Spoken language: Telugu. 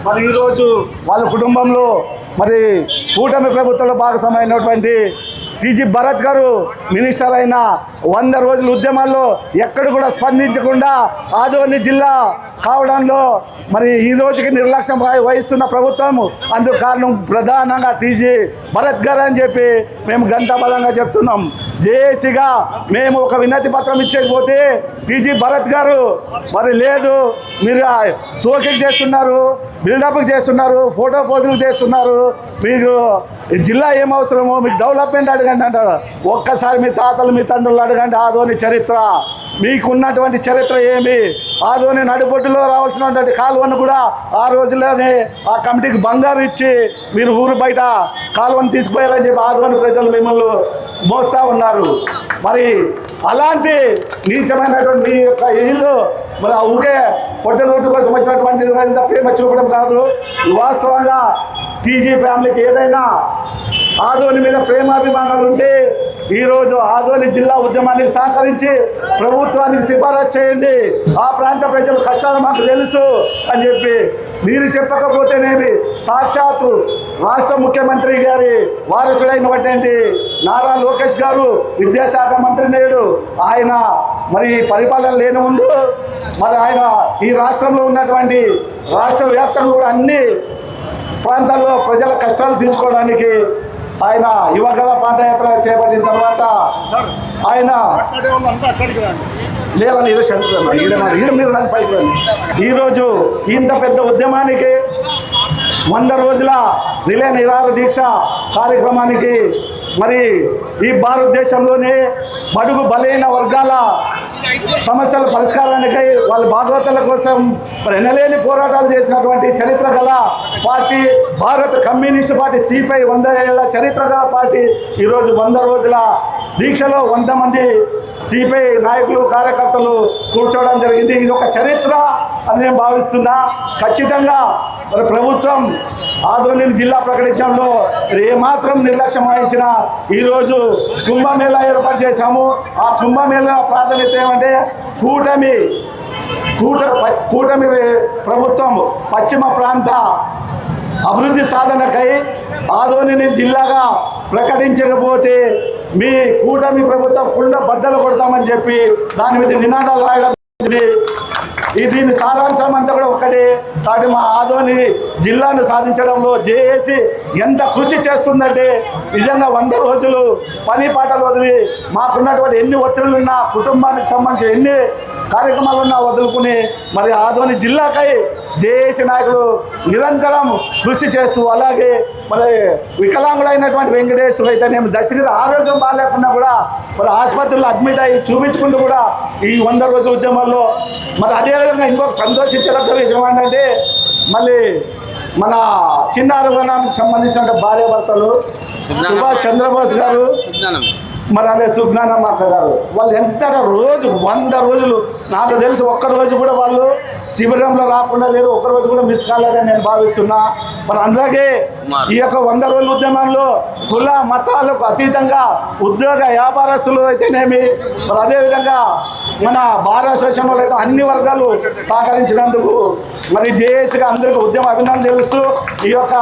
మరి ఈరోజు వాళ్ళ కుటుంబంలో మరి కూటమి ప్రభుత్వంలో భాగస్వామైనటువంటి టీజీ భరత్ గారు మినిస్టర్ అయిన 100 రోజుల ఉద్యమాల్లో ఎక్కడ కూడా స్పందించకుండా ఆదోని జిల్లా కావడంలో మరి ఈ రోజుకి నిర్లక్ష్యం వహిస్తున్న ప్రభుత్వం అందుకు కారణం ప్రధానంగా టీజీ భరత్ గారు అని చెప్పి మేము ఘంటాబద్ధంగా చెప్తున్నాం. జేఏసీగా మేము ఒక వినతి పత్రం ఇచ్చకపోతే టీజీ భరత్ గారు మరి లేదు మీరు షోకింగ్ చేస్తున్నారు, బిల్డప్కి చేస్తున్నారు, ఫోటో పోజులు చేస్తున్నారు, మీరు జిల్లా ఏం అవసరమో మీకు డెవలప్మెంట్ అడగండి అంటారు. ఒక్కసారి మీ తాతలు మీ తండ్రులు అడగండి ఆదోని చరిత్ర, మీకున్నటువంటి చరిత్ర ఏమి? ఆదోని నడిబొడ్డులో రావాల్సినటువంటి కాలువను కూడా ఆ రోజుల్లోనే ఆ కమిటీకి బంగారు ఇచ్చి మీరు ఊరు బయట కాలువను తీసుకుపోయారని చెప్పి ఆదోని ప్రజలు మిమ్మల్ని మోస్తూ ఉన్నారు. మరి అలాంటి నీచమైనటువంటి మీ యొక్క ఇల్లు మరి ఊకే పొట్టగొట్టు కోసం వచ్చినటువంటి ప్రేమ చూపడం కాదు. వాస్తవంగా టీజీ ఫ్యామిలీకి ఏదైనా ఆదోని మీద ప్రేమాభిమానాలు ఉంటే ఈరోజు ఆదోని జిల్లా ఉద్యమానికి సహకరించి ప్రభుత్వానికి సిఫారసు చేయండి. ఆ ప్రాంత ప్రజల కష్టాలు మాకు తెలుసు అని చెప్పి మీరు చెప్పకపోతేనేమి సాక్షాత్తు రాష్ట్ర ముఖ్యమంత్రి గారి వారసుడైనటువంటి నారా లోకేష్ గారు విద్యాశాఖ మంత్రి నేడు ఆయన మరి పరిపాలన లేని ముందు మరి ఆయన ఈ రాష్ట్రంలో ఉన్నటువంటి రాష్ట్ర వ్యాప్తంగా కూడా అన్ని ప్రాంతాల్లో ప్రజల కష్టాలు తీసుకోవడానికి ఆయన యువగల పాదయాత్ర చేపట్టిన తర్వాత ఆయన లేదని ఏదో చదువుతున్నాను మీరు రండి పైకి రండి. ఈరోజు ఇంత పెద్ద ఉద్యమానికి 100 రోజుల రిలే నిరాహార దీక్ష కార్యక్రమానికి మరి ఈ భారతదేశంలోనే బడుగు బలైన వర్గాల సమస్యల పరిష్కారానికై వాళ్ళ భాగవతాల కోసం ఎనలేని పోరాటాలు చేసినటువంటి చరిత్ర గల పార్టీ భారత కమ్యూనిస్ట్ పార్టీ సిపిఐ 100 ఏళ్ల చరిత్ర గల పార్టీ ఈరోజు 100 రోజుల దీక్షలో 100 మంది సిపిఐ నాయకులు కార్యకర్తలు కూర్చోవడం జరిగింది. ఇది ఒక చరిత్ర అని నేను భావిస్తున్నా. ఖచ్చితంగా మరి ప్రభుత్వం ఆదోని జిల్లా ప్రకటించడంలో ఏమాత్రం నిర్లక్ష్యం వహించినా ఈరోజు కుంభమేళా ఏర్పాటు చేశాము. ఆ కుంభమేళా ప్రాధాన్యత ఏమంటే కూటమి ప్రభుత్వం పశ్చిమ ప్రాంత అభివృద్ధి సాధనకై ఆదోనిని జిల్లాగా ప్రకటించకపోతే మీ కూటమి ప్రభుత్వం కుండ బద్దలు కొడతామని చెప్పి దాని మీద నినాదాలు రాయడం. దీని సారాంశం అంతా కూడా ఒకటి. కాబట్టి మా ఆదోని జిల్లాను సాధించడంలో జేఏసీ ఎంత కృషి చేస్తుందంటే నిజంగా 100 రోజులు పని పాటలు వదిలి మాకున్నటువంటి ఎన్ని ఒత్తిళ్లున్నా కుటుంబానికి సంబంధించిన ఎన్ని కార్యక్రమాలున్నా వదులుకుని మరి ఆదోని జిల్లాకై జేఏసీ నాయకులు నిరంతరం కృషి చేస్తూ అలాగే మరి వికలాంగుడైనటువంటి వెంకటేశ్వర అయితేనేమి దశగిరి ఆరోగ్యం బాగాలేకున్నా కూడా మరి ఆసుపత్రుల్లో అడ్మిట్ అయ్యి చూపించుకుంటూ కూడా ఈ 100 రోజుల ఉద్యమాల్లో మరి అదేవిధంగా ఇంకొక సంతోషించదగ్గ విషయం ఏంటంటే మళ్ళీ మన చిన్నారోగ్యానికి సంబంధించిన భార్యాభర్తలు సుభాష్ చంద్రబోస్ గారు మరి అదే సుజ్ఞానమ్మ అక్క గారు వాళ్ళు ఎంత రోజు 100 రోజులు నాకు తెలిసి ఒక్కరోజు కూడా వాళ్ళు శిబిరంలో రాకుండా లేరు, ఒక్కరోజు కూడా మిస్ కాలేదని నేను భావిస్తున్నా. మరి అలాగే ఈ యొక్క 100 రోజుల ఉద్యమంలో కుల మతాలకు అతీతంగా ఉద్యోగ వ్యాపారస్తులు అయితేనేమి మరి అదేవిధంగా మన బార్ అసోసియేషన్లో అయితే అన్ని వర్గాలు సహకరించినందుకు మరి జేఏసీగా అందరికీ ఉద్యమ అభినందనలు తెలుస్తూ ఈ యొక్క